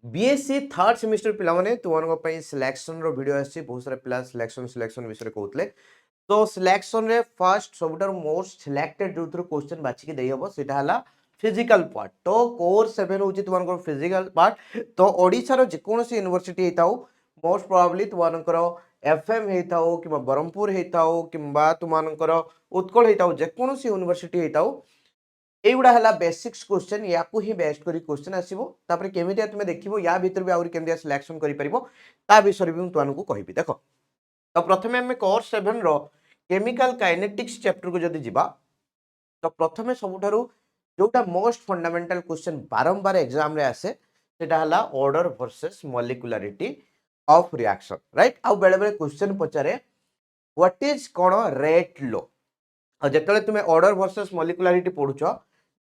BSc third semester पिला माने तुमन पई सिलेक्शन रो वीडियो आसी बहुत सारा पिला सिलेक्शन विषय कहउतले तो सिलेक्शन रे फर्स्ट सबुठार मोस्ट सिलेक्टेड जो क्वेश्चन बाछि के देई हबो सेटा हला फिजिकल पार्ट तो कोर 7 होची तुमन फिजिकल पार्ट तो ओडिसा रो जे कोनोसी यूनिवर्सिटी हेताउ मोस्ट प्रोबेबली तुमन एफएम हेताउ किबा बरमपुर हेताउ किबा तुमन उत्कल हेताउ जे कोनोसी यूनिवर्सिटी हेताउ एगुड़ा है बेसिक्स क्वेश्चन या ही बेस्ट करी क्वेश्चन आसीबो तापर केमितिया तुमे देखिबो या भीतर भी आउरी केमितिया सिलेक्शन करि परिबो ता विषय भी तुमको कहबी देखो तो प्रथमे हमें कोर्स 7 रो केमिकल काइनेटिक्स चैप्टर को जदी जिबा तो प्रथमे सबुठारु जोटा मोस्ट फंडामेंटल क्वेश्चन बारंबार एग्जाम रे आसे सेटा हला order versus molecularity of reaction right आ बेले बेले क्वेश्चन पचारे व्हाट इज कोन रेट लो आ जेतले तुमे ऑर्डर वर्सेस मॉलिक्युलरिटी पढुछो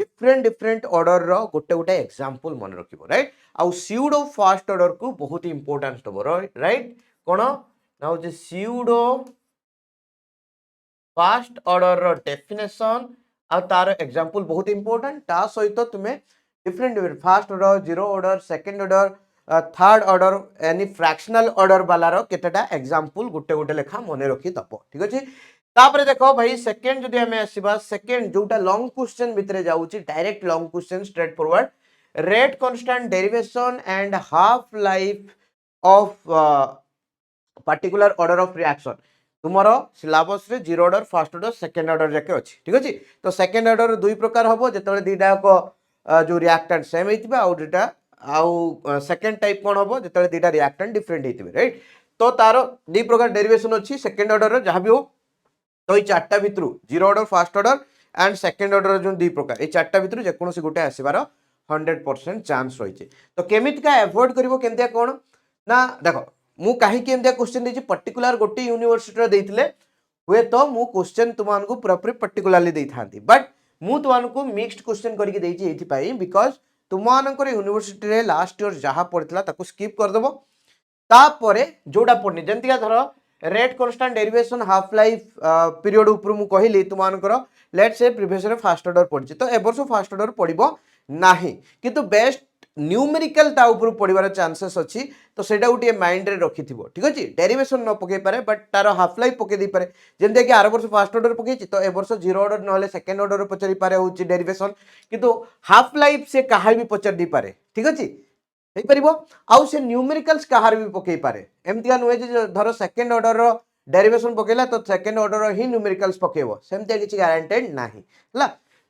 डिफरेंट ऑर्डर रो गोटे गोटे एग्जांपल मन रखिबो राइट आ स्यूडो फर्स्ट ऑर्डर को बहुत इंपोर्टेंट हो राइट कोन ना हो स्यूडो फर्स्ट ऑर्डर रो डेफिनेशन आ तार एग्जांपल बहुत इंपोर्टेंट ता सहित तुमे different first order zero order second order third order any fractional order वाला रो केतेटा एग्जांपल गोटे गोटे लेखा मन रखि दबो ठीक अछि तापर देखो भाई सेकंड जदि हमें आसीबा सेकंड जोटा लॉन्ग क्वेश्चन भितरे जाउची direct long question straightforward rate constant derivation and half life of particular order of reaction तुमरो सिलेबस रे zero order first order second order जाके अछि ठीक अछि तो सेकंड ऑर्डर दुई प्रकार हबो जेतले दीटा को जो रिएक्टेंट सेम हेतिबा आ दुटा आ सेकंड टाइप कोन हबो जेतले दीटा रिएक्टेंट डिफरेंट हेतिबे राइट तो तारो दी प्रकार डेरिवेशन अछि सेकंड ऑर्डर रे जहां भी हो तो ये चारटा भितरु zero order first order and second order जो दी प्रकार ये चारटा भितरु जे कोनोसी गोटे आसीबार 100% चांस रही तो केमित का अवॉइड करिवो केमतिया कोन ना देखो मु काहे के एमतिया क्वेश्चन देछि पर्टिकुलर गोटे यूनिवर्सिटी रे देइथिले हुए तो मु क्वेश्चन तुमानकु प्रॉपर पर्टिकुलरली देइ थांती बट मु तुमानकु मिक्स्ड क्वेश्चन करके देछि एथि पई बिकॉज़ तुमानकर यूनिवर्सिटी रे लास्ट ईयर जहां पड़ितला ताकु स्किप कर देबो तापरे जोडा पड़नी जेंतिया धरो rate constant derivation half life period ऊपर मु कहली तुमानकर लेट्स से प्रीवियस रे फर्स्ट ऑर्डर पड़छि तो ए वर्ष फर्स्ट ऑर्डर पड़िबो नाही किंतु बेस्ट न्यूमेरिकल ता ऊपर पड़िबार चांसेस अछि तो सेटा उठी माइंड रे रखिथिबो ठीक अछि डेरिवेशन न पके पारे बट तार हाफ लाइफ पके दी पारे जेंते कि आर वर्ष फर्स्ट ऑर्डर पकेछि तो ए वर्ष जीरो ऑर्डर नहले सेकंड ऑर्डर पचरि पारे होछि डेरिवेशन किंतु हाफ लाइफ से काहे भी पचर दी पारे ठीक अछि हे परिबो आउ से न्यूमेरिकल्स काहार भी पके पारे एमतिया नुए जे धरो सेकंड ऑर्डर रो डेरिवेशन पकेला तो सेकंड ऑर्डर रो ही न्यूमेरिकल्स पकेबो सेमतिया किछि गारंटेड नाही हला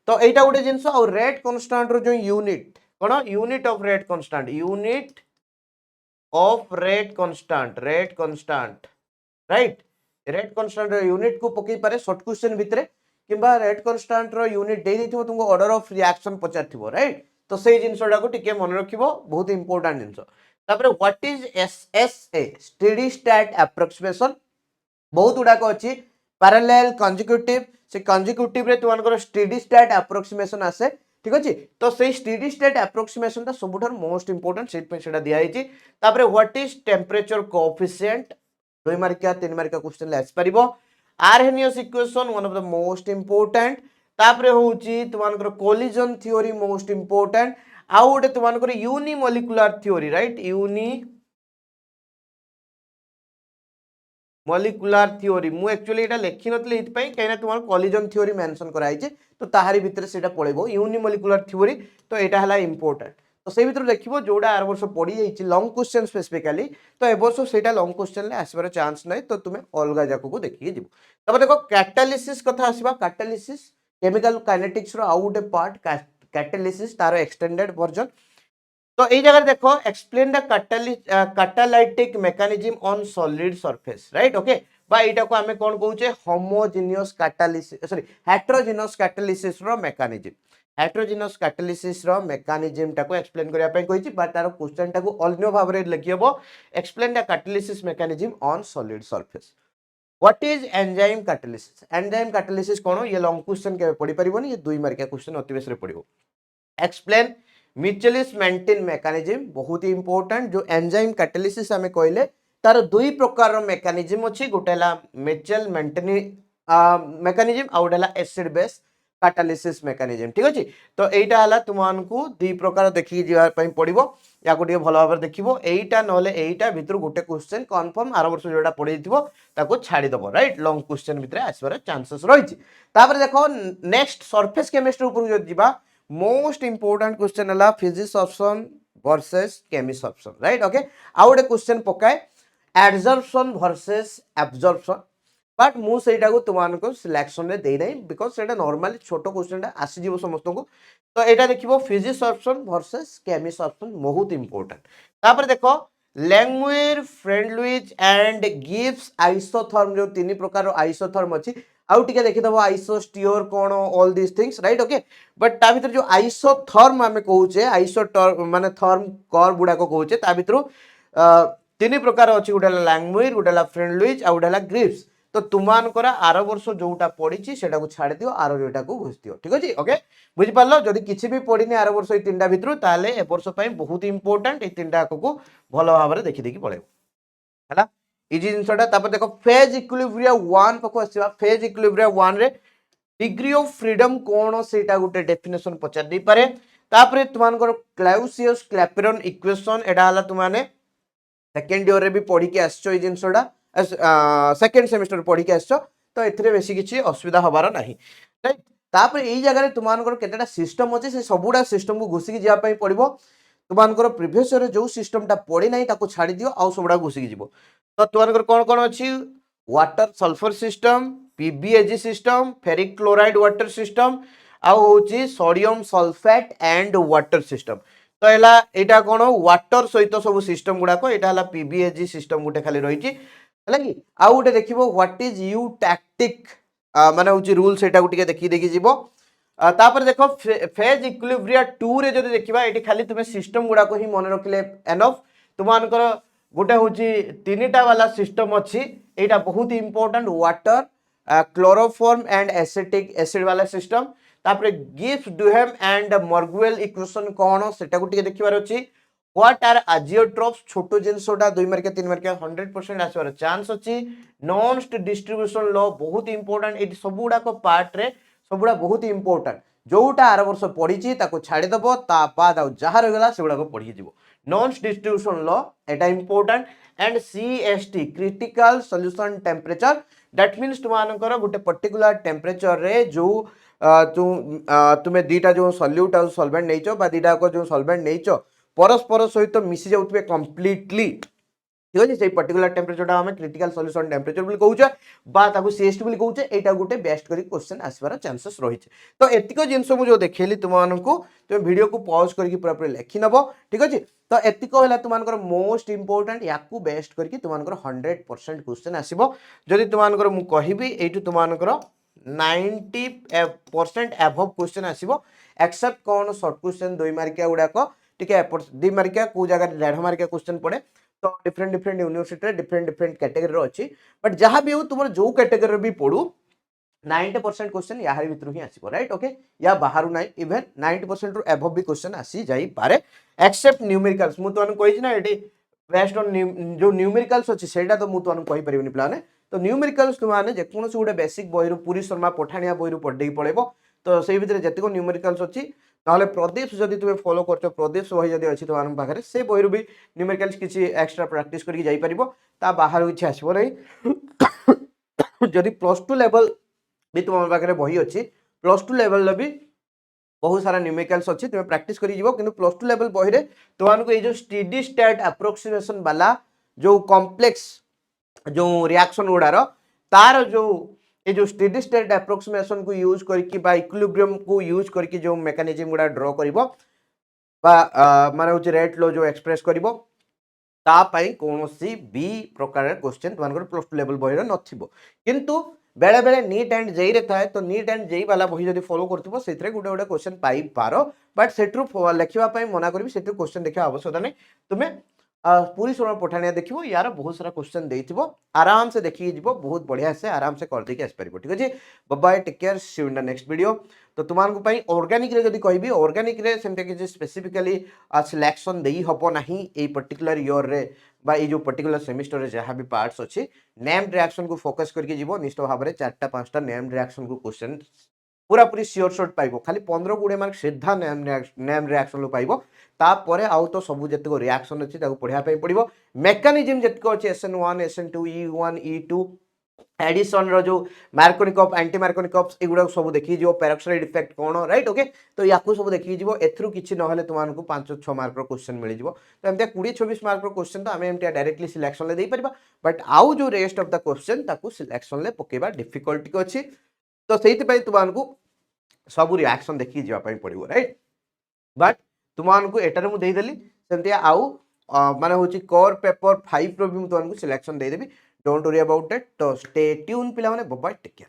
तो एटा गोटे जिंस और रेट कांस्टेंट रो जो यूनिट कोन unit of rate constant rate constant right rate constant रो यूनिट को पके पारे शॉर्ट क्वेश्चन भितरे किबा रेट कांस्टेंट रो यूनिट दे दिथिबो तुमको ऑर्डर ऑफ रिएक्शन पचारथिबो राइट तो सेही जिंसडा को टिके मन रखिबो बहुत इंपोर्टेंट जिंस तापर what is SSA steady state approximation बहुत गुडा को अछि पैरेलल कंसेक्यूटिव से कंसेक्यूटिव रे तुमनकर स्टेडी स्टेट एप्रोक्सीमेशन आसे ठीक अछि तो से स्टेडी स्टेट एप्रोक्सीमेशन ता सबुठर मोस्ट इंपोर्टेंट सेट पे सेटा दिया हिची तापर व्हाट इज टेंपरेचर कोएफिशिएंट 2 मार्किया 3 मार्किया क्वेश्चन ले आस परिबो Arrhenius equation one of the most important तापर होउची तुमनकर कोलिजन थ्योरी मोस्ट इंपोर्टेंट आउ गोटे तुमनकर unimolecular theory right uni molecular theory मु एक्चुअली एटा लेखि नतले हित पई कहिना तुमार कोलिजन थ्योरी मेंशन कराई जे तो ताहारी भितर सेटा पळेबो यूनिमोलिकुलर थ्योरी तो एटा हला इंपोर्टेंट तो से भितर देखिबो जोडा आर वर्ष पड़ी जाईची लॉन्ग क्वेश्चन स्पेसिफिकली तो ए वर्ष सेटा लॉन्ग क्वेश्चन ले आसबार चांस नै तो तुमे अलगा जाको को देखि जिवो तब देखो कैटालिसिस कथा आसीबा कैटालिसिस केमिकल काइनेटिक्स रो आउट ए पार्ट कैटालिसिस तारो एक्सटेंडेड वर्जन तो ये जगह देखो explain the catalytic mechanism on solid surface right okay बा एटा को हमें कोन कहूचे homogeneous catalysis sorry heterogeneous catalysis रो मेकानिज्म हेटेरोजेनियस कैटालिसिस रो मेकानिज्म टाको एक्सप्लेन करिया पई कहिची बट तार क्वेश्चन टाको अन्य भाव रे लिखियबो explain the catalysis mechanism on solid surface what is enzyme catalysis कोन ये लॉन्ग क्वेश्चन के पढ़ी परिबोनी ये 2 मार्किया क्वेश्चन अतिवेश रे पढ़िबो एक्सप्लेन मिचेलिस मेंटेन मेकानिज्म बहुत ही इंपोर्टेंट जो एंजाइम कैटालिसिस हमें कहले तार दुई प्रकार रो मेकानिज्म अछि गोटेला मिचेल मेंटेन मेकानिज्म आ गोटेला एसिड बेस काटालिसिस मेकानिज्म ठीक अछि तो एटा हला तुमनको दुई प्रकार देखि जिवा पई पड़िबो या को भल भाव देखिबो एटा नले एटा भितर गोटे क्वेश्चन कंफर्म आर वर्ष जोटा पड़ी दिबो ताको छाड़ी दबो राइट लॉन्ग क्वेश्चन भितर आसबार चांसेस रहिछि तापर देखो नेक्स्ट सरफेस केमिस्ट्री ऊपर जो जिबा मोस्ट इंपोर्टेंट क्वेश्चन हला physics option versus chemistry option right okay आ गोटे क्वेश्चन पकाए एडजॉर्प्शन वर्सेस एब्जॉर्प्शन बट मु सेटा को तुमको सिलेक्शन रे देई नै बिकॉज़ सेटा नॉर्मली छोटो क्वेश्चन आसी जीवो समस्त को तो एटा देखिबो physics option versus chemistry option बहुत इंपोर्टेंट तापर देखो लैंग्वेज फ्रेंडलिज एंड गिव्स आइसोथर्म जो तीन प्रकार आइसोथर्म अछि आउ टिके देखिदबो आइसोस्टियर कोन all this things right okay but ता भीतर जो आइसोथर्म हमें कहूचे आइसोटर्म माने थर्म कर्व गुडा को कहूचे ता भीतर तीन प्रकार अछि गुडा लैंग्वेज गुडा फ्रेंडलिज आ गुडा ग्रिप्स तो तुमानकर आर वर्ष जोटा पड़ी सेटा को छाड़ दियो आर जोटा को घुस दियो ठीक अछि ओके बुझि पारलो जदी किछि भी पड़िनी आर वर्ष ए तीनटा भितरु ताले ए वर्ष पई बहुत इंपोर्टेंट ए तीनटा को भलो भाबरे देखि देखि पळेबो हला इजी जिंसटा तापर देखो फेज इक्विलिब्रियम 1 पको आसीबा फेज इक्विलिब्रियम 1 रे डिग्री ऑफ फ्रीडम कोन सेटा गुटे डेफिनेशन पचार दी पारे तापर तुमानकर क्लाउसियस क्लैपेरॉन इक्वेशन एडा हला तुमाने सेकंड ईयर रे भी पढी के आछो ए जिंसटा सेकेंड सेमिस्टर पढ़ी के आसो तो एथिरे बेसी किछि असुविधा हबार नाही राइट तापर एई जगह रे तुमानकर केतेटा सिस्टम अछि से सबुडा सिस्टम को घुसी के जिया पई पड़िबो तुमानकर प्रीवियस ईयर जो सिस्टम ता पड़ी नाही ताको छाडी दियो आ सबुडा घुसी के जिवो तो तुमानकर कोन कोन अछि water sulphur system PBAG system ferric chloride water system आ होची sodium sulphate and water system तो एला एटा कोन वाटर सहित सब सिस्टम गुडा को एटा हला पीबीएजी सिस्टम गुटे खाली रहिछि हला कि आ गुटे देखिबो व्हाट इज यू टैक्टिक माने होची रूल सेटा गुटे देखि देखि जीवो तापर देखो फेज इक्विलिब्रिया 2 रे जदी देखिबा एटी खाली तुमे सिस्टम गुडा को ही मन रखले एनफ तुमानकर गोटे होची तीनटा वाला सिस्टम अछि एटा बहुत important water chloroform and acetic acid वाला सिस्टम तापर गिब्स डुहेम एंड मर्गुएल इक्वेशन कोन सेटा को टिके देखिबार अछि व्हाट आर आजियोट्रोप्स छोटो जिनसोटा 2 मार्क 3 मार्क 100% आसबार चांस अछि नॉन डिस्ट्रीब्यूशन लॉ बहुत इंपोर्टेंट एटी सबुडा को पार्ट रे सबुडा बहुत इंपोर्टेंट जोटा आर वर्ष पढ़ी ताको छाड़ी दबो ता बाद आ जहा रहगला सेगुडा को पढ़ी जीवो नॉन डिस्ट्रीब्यूशन लॉ एटा important and CST critical solution temperature that means तुमानकर गुटे पर्टिकुलर टेम्परेचर रे जो तुमे दीटा जो सॉल्यूट आ सॉल्वेंट नैचो बा दीटा को जो सॉल्वेंट नैचो परस्पर सहित मिसी जाउतबे कंप्लीटली ठीक अछि से पर्टिकुलर टेम्परेचर हम क्रिटिकल सॉल्यूशन टेम्परेचर बोली कहउछे बा ताकू सीएसटी बोली कहउछे एटा गुटे बेस्ट करी क्वेश्चन आसबार चांसेस रहिছে तो एतिको जिंस मु जो देखेली तुमानकू तुम वीडियो को पॉज करके पूरा पूरा लेखि नबो ठीक अछि तो एतिको होला तुमानकर मोस्ट इंपोर्टेंट याकू बेस्ट करके तुमानकर 100% क्वेश्चन आसीबो जदी तुमानकर मु कहिबी एटू तुमानकर 90% अबव क्वेश्चन आसीबो एक्सेप्ट कोन शॉर्ट क्वेश्चन 2 मार्किया गुडा को टिके 2 मार्किया को जगह 1.5 मार्किया क्वेश्चन पड़े तो different different university different different category रो अछि बट जहां भी हो तुमर जो कैटेगरी भी पडू 90% क्वेश्चन याहार भितर ही आसीबो राइट ओके या बाहरु नाही इवन 90% रो अबव भी क्वेश्चन आसी जाई पारे एक्सेप्ट न्यूमेरिकल्स मु तोन कहि ना एटी बेस्ड ऑन जो न्यूमेरिकल्स अछि सेटा तो मु तोन कहि परिबनी प्लान तो न्यूमेरिकल्स तुम माने जे कोनो गुडे बेसिक बहिरु पूरी शर्मा पठानिया बहिरु पढे पळेबो तो सेही भितर जतिको न्यूमेरिकल्स अछि ताले प्रदीप जदी तुमे फॉलो करछो प्रदीप बही जदी अछि तुम पाखरे से बहिरु भी न्यूमेरिकल्स किछि एक्स्ट्रा प्रैक्टिस करके जाई परिबो ता बाहर किछि आसीबो नै जदी +2 लेवल भी तुम पाखरे बही अछि +2 लेवल भी बहुत सारा न्यूमेरिकल्स अछि तुमे प्रैक्टिस करि जीवो किंतु +2 लेवल बही रे तुमनको ए जो स्टेडी स्टेट एप्रोक्सीमेशन वाला जो कॉम्प्लेक्स जो रिएक्शन गुडार तार जो ये जो स्टेडी स्टेट एप्रोक्सीमेशन को यूज करके बा इक्विलिब्रियम को यूज करके जो मेकानिज्म गुडा ड्रॉ करिवो बा माने होची रेट लो जो एक्सप्रेस करिवो ता पई कोनोसी बी प्रकार क्वेश्चन तुमनकर +2 लेवल बहिर नथिबो किंतु बेले बेले नीट एंड जेई रे थाए तो नीट एंड जेई वाला बही जदी फॉलो करथिबो सेथरे गुडे गुडे क्वेश्चन पाई पारो बट सेट्रु लेखिबा पई मना करबी सेट्रु क्वेश्चन देखिबा आवश्यकता नै तुमे पूरी समय पठानिया देखिबो यार बहुत सारा क्वेश्चन देइथिबो आराम से देखि जीवो बहुत बढ़िया से आराम से कर देके आस परिबो ठीक अछि bye bye take care see you in the next video तो तुमान को पई ऑर्गेनिक रे जदी कहबी ऑर्गेनिक रे सेमते कि स्पेसिफिकली सिलेक्शन देई हबो नाही ए पर्टिकुलर ईयर रे बा ए जो पर्टिकुलर सेमिस्टर रे जहां भी पार्ट्स अछि नेम्ड रिएक्शन को फोकस करके जीवो निश्चित भाबरे 4टा 5टा नेम्ड रिएक्शन को क्वेश्चन पूरा पूरी सियोर शॉट पाइबो खाली 15-20 मार्क सीधा नेम रिएक्शन लो पाइबो तापर आउ तो सब जतक रिएक्शन अच्छी पढ़ा पड़ो मेकानिजम जतक अच्छे SN1 SN2 E1 E2 addition रो जो मार्कोनिक ऑफ एंटी मार्कोनिक ऑफ एगुडा सब देखि जो पेरोक्साइड इफेक्ट कोन राइट ओके तो याकू सब देखि जिवो एथरु किछि नहले तुमानकु 5-6 मार्क रो क्वेश्चन मिलि जिवो तो एमते 20-26 मार्क रो क्वेश्चन तो हमें एमते डायरेक्टली सिलेक्शन ले देई परबा बट आउ जो रेस्ट ऑफ द क्वेश्चन ताकू सिलेक्शन ले पकेबा डिफिकल्टी को अछि तो सेहित पय तुमानकु सब रिएक्शन देखि जिवा पय पड़िबो राइट बट तुमानकु एटारे मु देई देली सेमते आउ माने होची कोर पेपर 5 रो भी मु तुमानकु सिलेक्शन देई देबी डोंट वरी अबाउट इट तो स्टे ट्यून पिला माने बाय बाय टेक केयर।